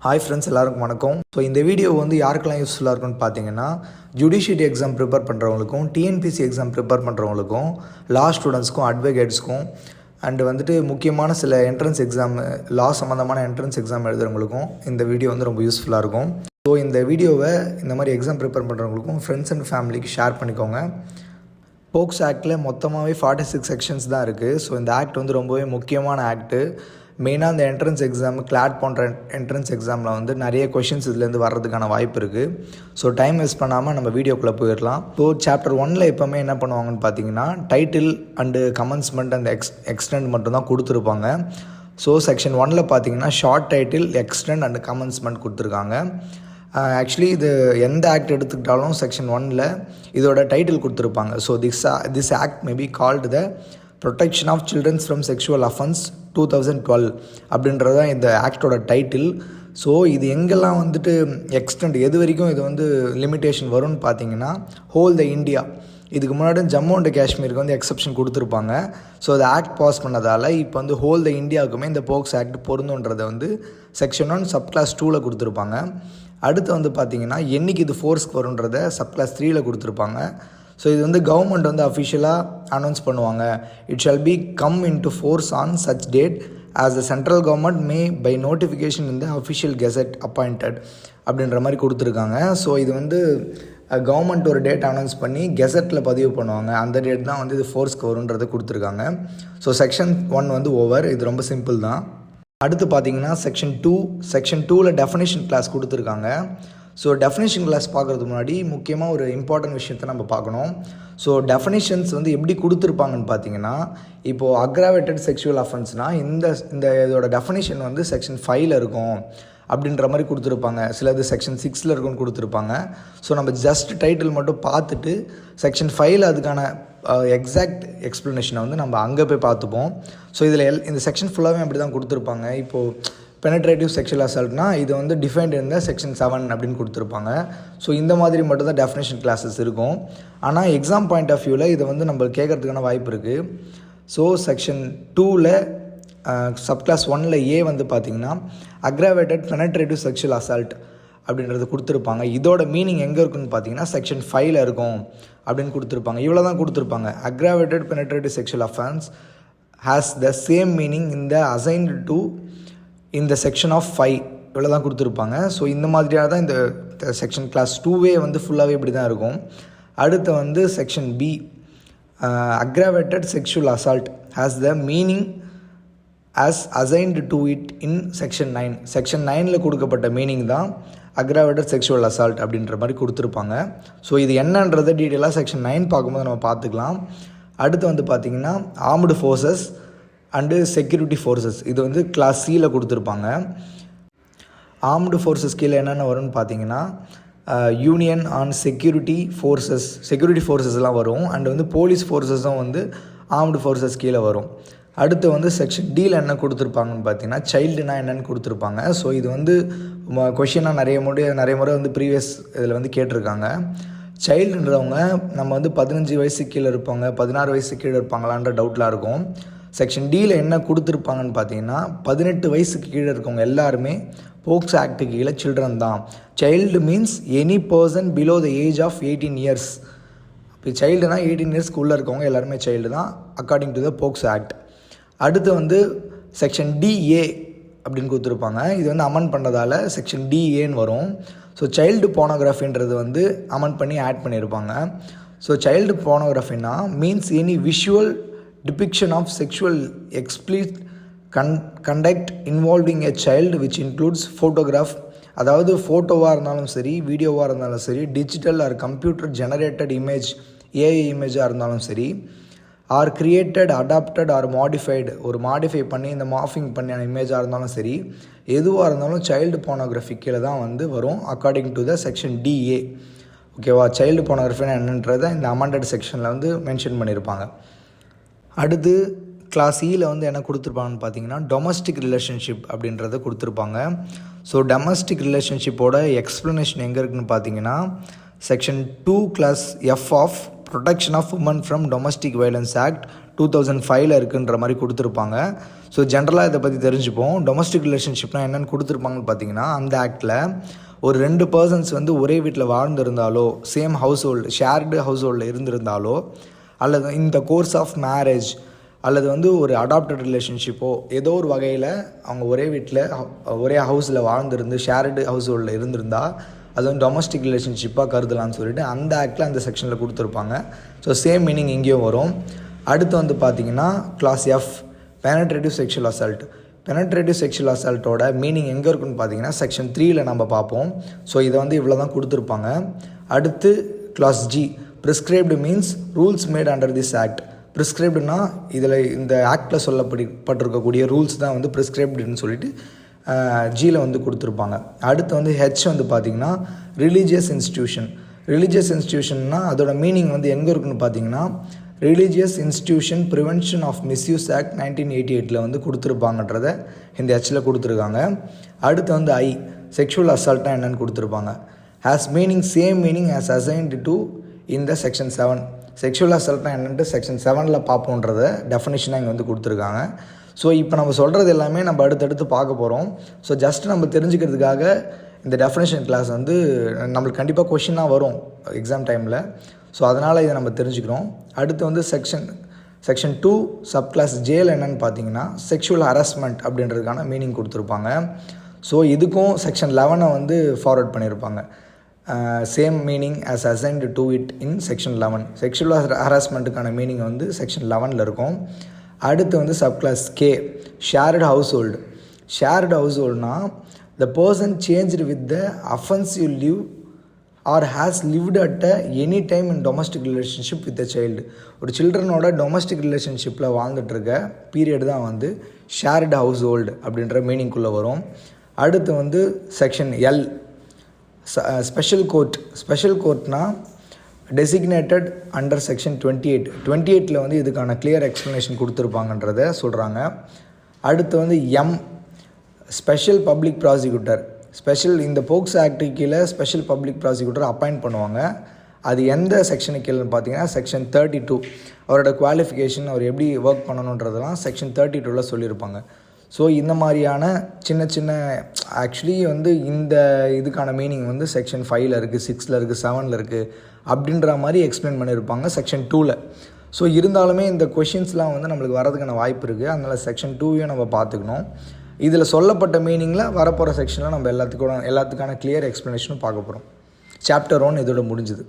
Hi friends, எல்லாருக்கும் வணக்கம். So இந்த வீடியோ வந்து யாருக்கெல்லாம் யூஸ்ஃபுல்லாக இருக்குன்னு பார்த்தீங்கன்னா, ஜுடிஷியரி எக்ஸாம் ப்ரிப்பேர் பண்ணுறவங்களுக்கும், டிஎன்பிசி எக்ஸாம் ப்ரிப்பேர் பண்ணுறவங்களுக்கும், லா ஸ்டூடெண்ட்ஸ்க்கும், அட்வொகேட்ஸ்க்கும் அண்டு வந்துட்டு முக்கியமான சில என்ட்ரன்ஸ் எக்ஸாம், லா சம்மந்தமான என்ட்ரன்ஸ் எக்ஸாம் எழுதுறவங்களுக்கும் இந்த வீடியோ வந்து ரொம்ப யூஸ்ஃபுல்லாக இருக்கும். ஸோ இந்த வீடியோவை இந்த மாதிரி எக்ஸாம் ப்ரிப்பேர் பண்ணுறவங்களுக்கும் ஃப்ரெண்ட்ஸ் அண்ட் ஃபேமிலிக்கு ஷேர் பண்ணிக்கோங்க. போக்ஸ் ஆக்டில் மொத்தமாகவே 46 செக்ஷன்ஸ் தான் இருக்குது. ஸோ இந்த ஆக்ட் வந்து ரொம்பவே முக்கியமான ஆக்ட்டு. மெயினாக இந்த என்ட்ரன்ஸ் எக்ஸாம், கிளாட் போன்ற என்ட்ரன்ஸ் எக்ஸாமில் வந்து நிறைய கொஷின்ஸ் இதுலேருந்து வர்றதுக்கான வாய்ப்பு இருக்குது. ஸோ டைம் வேஸ்ட் பண்ணாமல் நம்ம வீடியோக்குள்ளே போயிடலாம். ஸோ சாப்டர் 1ல் எப்போவுமே என்ன பண்ணுவாங்கன்னு பார்த்தீங்கன்னா, டைட்டில் அண்டு கமென்ஸ்மெண்ட் அந்த எக்ஸ்டெண்ட் மட்டும்தான் கொடுத்துருப்பாங்க. ஸோ செக்ஷன் 1ல் பார்த்தீங்கன்னா short title, extent and commencement கொடுத்துருக்காங்க. ஆக்சுவலி இது எந்த ஆக்ட் எடுத்துக்கிட்டாலும் செக்ஷன் 1ல் இதோட டைட்டில் கொடுத்துருப்பாங்க. So this act may be called the protection of childrens from sexual offence 2012 அப்படின்றது தான் இந்த ஆக்டோட டைட்டில். ஸோ இது எங்கெல்லாம் வந்துட்டு எக்ஸ்டெண்ட், எது வரைக்கும் இது வந்து லிமிட்டேஷன் வரும்னு பார்த்தீங்கன்னா, ஹோல் த இந்தியா. இதுக்கு முன்னாடி ஜம்மு அண்ட் காஷ்மீருக்கு வந்து எக்ஸப்ஷன் கொடுத்துருப்பாங்க. ஸோ அது ஆக்ட் பாஸ் பண்ணதால் இப்போ வந்து ஹோல் த இந்தியாவுக்குமே இந்த போக்ஸ் ஆக்ட் பொருந்துன்றதை வந்து செக்ஷன் 1 சப்கிளாஸ் 2ல் கொடுத்துருப்பாங்க. அடுத்து வந்து பார்த்திங்கன்னா, என்றைக்கு இது ஃபோர்ஸ்க்கு வருன்றதை சப்கிளாஸ் 3ல் கொடுத்துருப்பாங்க. ஸோ இது வந்து கவர்மெண்ட் வந்து அஃபிஷியலாக அனௌன்ஸ் பண்ணுவாங்க. It shall become into force on such date as the central government may by notification in the official gazette appointed அப்படின்ற மாதிரி கொடுத்துருக்காங்க. ஸோ இது வந்து கவர்மெண்ட் ஒரு டேட் அனௌன்ஸ் பண்ணி கெசட்டில் பதிவு பண்ணுவாங்க. அந்த டேட் தான் வந்து இது ஃபோர்ஸ்க்கு வருன்றதை கொடுத்துருக்காங்க. ஸோ செக்ஷன் 1 வந்து ஓவர். இது ரொம்ப சிம்பிள் தான். அடுத்து பார்த்தீங்கன்னா செக்ஷன் 2ல் டெஃபினேஷன் கிளாஸ் கொடுத்துருக்காங்க. ஸோ டெஃபினேஷன் கிளாஸ் பார்க்குறதுக்கு முன்னாடி முக்கியமாக ஒரு இம்பார்ட்டன்ட் விஷயத்தை நம்ம பார்க்கணும். ஸோ டெஃபினேஷன்ஸ் வந்து எப்படி கொடுத்துருப்பாங்கன்னு பார்த்தீங்கன்னா, இப்போது அக்ராவேட்டட் செக்ஷுவல் அஃபென்ஸ்னால் இந்த இதோட டெஃபினேஷன் வந்து செக்ஷன் 5ல் இருக்கும் அப்படின்ற மாதிரி கொடுத்துருப்பாங்க. சிலது செக்ஷன் 6ல் இருக்குன்னு கொடுத்துருப்பாங்க. ஸோ நம்ம ஜஸ்ட் டைட்டில் மட்டும் பார்த்துட்டு செக்ஷன் 5ல் அதுக்கான எக்ஸாக்ட் எக்ஸ்ப்ளனேஷனை வந்து நம்ம அங்கே போய் பார்த்துப்போம். ஸோ இதில் இந்த செக்ஷன் ஃபுல்லாகவே அப்படி தான் கொடுத்துருப்பாங்க. இப்போது பெனட்ரேட்டிவ் செக்ஷுவல் அசால்ட்னா இது வந்து டிஃபைன்ட் இந்த செக்ஷன் 7 அப்படின்னு கொடுத்துருப்பாங்க. ஸோ இந்த மாதிரி மட்டும் தான் டெஃபினேஷன் கிளாஸஸ் இருக்கும். ஆனால் எக்ஸாம் பாயிண்ட் ஆஃப் வியூவில் இதை வந்து நம்ம கேட்குறதுக்கான வாய்ப்பு இருக்குது. ஸோ செக்ஷன் 2ல் சப்கிளாஸ் 1ல் ஏ வந்து பார்த்திங்கன்னா, அக்ராவேட்டட் பெனட்ரேட்டிவ் செக்ஷுவல் அசால்ட் அப்படின்றது கொடுத்துருப்பாங்க. இதோட மீனிங் எங்கே இருக்குன்னு பார்த்தீங்கன்னா, செக்ஷன் 5ல் இருக்கும் அப்படின்னு கொடுத்துருப்பாங்க. இவ்வளோ தான் கொடுத்துருப்பாங்க. Aggravated penetrative sexual offence has the same meaning இந்த அசைன்டு டு இந்த செக்ஷன் ஆஃப் 5 இவ்வளோ தான் கொடுத்துருப்பாங்க. ஸோ இந்த மாதிரியாக தான் இந்த செக்ஷன் கிளாஸ் 2வே வந்து ஃபுல்லாகவே இப்படி தான் இருக்கும். அடுத்து வந்து section B, aggravated sexual assault has the meaning as assigned to it in section 9. செக்ஷன் 9ல் கொடுக்கப்பட்ட மீனிங் தான் அக்ராவேட்டட் செக்ஷுவல் அசால்ட் அப்படின்ற மாதிரி கொடுத்துருப்பாங்க. ஸோ இது என்னன்றதை டீட்டெயிலாக செக்ஷன் 9 பார்க்கும்போது நம்ம பார்த்துக்கலாம். அடுத்து வந்து பார்த்திங்கன்னா, armed forces and security forces, இது வந்து கிளாஸ் சியில் கொடுத்துருப்பாங்க. ஆர்ம்டு ஃபோர்ஸஸ் கீழே என்னென்ன வரும்னு பார்த்தீங்கன்னா, யூனியன் ஆன் செக்யூரிட்டி ஃபோர்ஸஸ்லாம் வரும். அண்டு வந்து போலீஸ் ஃபோர்ஸஸும் வந்து ஆர்ம்டு ஃபோர்ஸஸ் கீழே வரும். அடுத்து வந்து செக்ஷன் டியில் என்ன கொடுத்துருப்பாங்கன்னு பார்த்தீங்கன்னா, சைல்டுனா என்னென்னு கொடுத்துருப்பாங்க. ஸோ இது வந்து கொஷினாக நிறைய முறை வந்து ப்ரீவியஸ் இதில் வந்து கேட்டிருக்காங்க. சைல்டுன்றவங்க நம்ம வந்து 15 வயசு கீழே இருப்பாங்க, 16 வயசு கீழே இருப்பாங்களான்ற டவுட்லாம் இருக்கும். செக்ஷன் டியில் என்ன கொடுத்துருப்பாங்கன்னு பார்த்தீங்கன்னா, 18 வயசுக்கு கீழே இருக்கவங்க எல்லாருமே போக்ஸ் ஆக்டுக்கு கீழே சில்ட்ரன் தான். Child means any person below the age of 18 years. இப்போ சைல்டுனா 18 இயர்ஸ்க்கு உள்ளே இருக்கவங்க எல்லாருமே சைல்டு தான் according to the POCSO act. அடுத்து வந்து செக்ஷன் டிஏ அப்படின்னு கொடுத்துருப்பாங்க. இது வந்து அமெண்ட் பண்ணதால் செக்ஷன் டிஏன்னு வரும். ஸோ சைல்டு போனோகிராஃபின்றது வந்து அமெண்ட் பண்ணி ஆட் பண்ணியிருப்பாங்க. ஸோ சைல்டு போனோகிராஃபின்னா means any visual depiction of sexual explicit conduct involving a child which includes photograph, அதாவது ஃபோட்டோவாக இருந்தாலும் சரி, வீடியோவாக இருந்தாலும் சரி, digital or computer generated image, AI இமேஜாக இருந்தாலும் சரி, or created, adapted or modified, ஒரு மாடிஃபை பண்ணி இந்த மார்ஃபிங் பண்ணின இமேஜாக இருந்தாலும் சரி, எதுவாக இருந்தாலும் சைல்டு போனோகிராஃபி கீழே தான் வந்து வரும் according to the section DA. ஓகேவா? சைல்டு போனோகிராஃபின்னா என்னன்றதை இந்த அமெண்டட் செக்ஷனில் வந்து மென்ஷன் பண்ணியிருப்பாங்க. அடுத்து கிளாஸ் சியில் வந்து என்ன கொடுத்துருப்பாங்கன்னு பார்த்தீங்கன்னா, டொமஸ்டிக் ரிலேஷன்ஷிப் அப்படின்றத கொடுத்துருப்பாங்க. ஸோ டொமஸ்டிக் ரிலேஷன்ஷிப்போட எக்ஸ்ப்ளனேஷன் எங்கே இருக்குதுன்னு பார்த்தீங்கன்னா, section 2 clause F of protection of women from domestic violence act 2005 இருக்குன்ற மாதிரி கொடுத்துருப்பாங்க. ஸோ ஜென்ரலாக இதை பற்றி தெரிஞ்சுப்போம். டொமஸ்டிக் ரிலேஷன்ஷிப்னால் என்னென்னு கொடுத்துருப்பாங்கன்னு பார்த்தீங்கன்னா, அந்த ஆக்டில் ஒரு 2 பர்சன்ஸ் வந்து ஒரே வீட்டில் வாழ்ந்திருந்தாலோ, சேம் ஹவுஸ் ஹோல்டு ஷேர்டு ஹவுஸ் ஹோல்டில் இருந்திருந்தாலோ, அல்லது இந்த கோர்ஸ் ஆஃப் மேரேஜ் அல்லது வந்து ஒரு அடாப்டட் ரிலேஷன்ஷிப்போ ஏதோ ஒரு வகையில் அவங்க ஒரே வீட்டில் ஒரே ஹவுஸில் வாழ்ந்திருந்து ஷேர்டு ஹவுஸ் ஹோல்டில் இருந்திருந்தால் அது வந்து டொமஸ்டிக் ரிலேஷன்ஷிப்பாக கருதலான்னு சொல்லிட்டு அந்த ஆக்டில் அந்த செக்ஷனில் கொடுத்துருப்பாங்க. ஸோ சேம் மீனிங் இங்கேயும் வரும். அடுத்து வந்து பார்த்திங்கன்னா class F penetrative sexual assault. Penetrative sexual அசால்ட்டோட meaning எங்கே இருக்குன்னு பார்த்தீங்கன்னா செக்ஷன் 3ல் நம்ம பார்ப்போம். ஸோ இதை வந்து இவ்வளோ தான் கொடுத்துருப்பாங்க. அடுத்து clause G prescribed means rules made under this act. ப்ரிஸ்கிரைப்டுனா இதில் இந்த ஆக்டில் சொல்லப்பட்டிருக்கக்கூடிய ரூல்ஸ் தான் வந்து ப்ரிஸ்கிரைப்டுன்னு சொல்லிட்டு ஜியில் வந்து கொடுத்துருப்பாங்க. அடுத்து வந்து ஹெச் வந்து பார்த்திங்கன்னா ரிலீஜியஸ் இன்ஸ்டியூஷன். ரிலீஜியஸ் இன்ஸ்டியூஷன்னா அதோட மீனிங் வந்து எங்கே இருக்குன்னு பார்த்தீங்கன்னா religious institution prevention of misuse act 1988 வந்து கொடுத்துருப்பாங்கன்றதை இந்த ஹெச்சில் கொடுத்துருக்காங்க. அடுத்து வந்து ஐ செக்ஷுவல் அசால்ட்டாக என்னென்னு கொடுத்துருப்பாங்க. Has meaning same meaning has assigned to இந்த செக்ஷன் 7. செக்ஷுவல் அசால்ட்னா என்னென்ட்டு செக்ஷன் 7ல் பார்ப்போன்றத டெஃபினிஷனாக இங்கே வந்து கொடுத்துருக்காங்க. ஸோ இப்போ நம்ம சொல்கிறது எல்லாமே நம்ம அடுத்தடுத்து பார்க்க போகிறோம். ஸோ ஜஸ்ட் நம்ம தெரிஞ்சுக்கிறதுக்காக இந்த டெஃபினேஷன் கிளாஸ் வந்து நம்மளுக்கு கண்டிப்பாக கொஷினாக வரும் எக்ஸாம் டைமில். ஸோ அதனால் இதை நம்ம தெரிஞ்சுக்கிறோம். அடுத்து வந்து செக்ஷன் 2 சப் கிளாஸ் ஜேயில் என்னென்னு பார்த்தீங்கன்னா செக்ஷுவல் ஹராஸ்மெண்ட் அப்படின்றதுக்கான மீனிங் கொடுத்துருப்பாங்க. ஸோ இதுக்கும் செக்ஷன் 11 வந்து ஃபார்வர்ட் பண்ணியிருப்பாங்க. Same meaning as assigned to it in section 11. Sexual ஹராஸ்மெண்ட்டுக்கான மீனிங் வந்து செக்ஷன் 11ல் இருக்கும். அடுத்து வந்து sub clause K shared household. Shared ஹவுஸ் ஹோல்டுனா the person changed with the offensive live or has lived at any time in domestic relationship with the child. ஒரு சில்ட்ரனோட டொமஸ்டிக் ரிலேஷன்ஷிப்பில் வாழ்ந்துட்டுருக்க பீரியட் தான் வந்து ஷேர்டு ஹவுஸ் ஹோல்டு அப்படின்ற மீனிங்குள்ளே வரும். அடுத்து வந்து section L special court. Special கோர்ட்னா டெசிக்னேட்டட் அண்டர் செக்ஷன் 28 வந்து இதுக்கான கிளியர் எக்ஸ்ப்ளனேஷன் கொடுத்துருப்பாங்கன்றத சொல்கிறாங்க. அடுத்து வந்து எம் ஸ்பெஷல் பப்ளிக் ப்ராசிக்யூட்டர். இந்த போக்ஸ் ஆக்டு கீழே ஸ்பெஷல் பப்ளிக் ப்ராசிக்யூட்டர் அப்பாயிண்ட் பண்ணுவாங்க. அது எந்த செக்ஷனுக்கு கீழே பார்த்தீங்கன்னா செக்ஷன் 32. அவரோட குவாலிஃபிகேஷன் அவர் எப்படி ஒர்க் பண்ணணுன்றதெல்லாம் செக்ஷன் 32ல் சொல்லியிருப்பாங்க. ஸோ இந்த மாதிரியான சின்ன ஆக்சுவலி வந்து இந்த இதுக்கான மீனிங் வந்து செக்ஷன் 5ல் இருக்குது, 6ல் இருக்குது, 7ல் இருக்குது அப்படின்ற மாதிரி எக்ஸ்பிளைன் பண்ணியிருப்பாங்க செக்ஷன் 2ல். ஸோ இருந்தாலுமே இந்த கொஷின்ஸ்லாம் வந்து நம்மளுக்கு வரதுக்கான வாய்ப்பு இருக்குது. அதனால் செக்ஷன் 2வையும் நம்ம பார்த்துக்கணும். இதில் சொல்லப்பட்ட மீனிங்கில் வரப்போகிற செக்ஷனில் நம்ம எல்லாத்துக்கான கிளியர் எக்ஸ்ப்ளனேஷனும் பார்க்க போகிறோம். சாப்டர் 1 இதோட முடிஞ்சுது.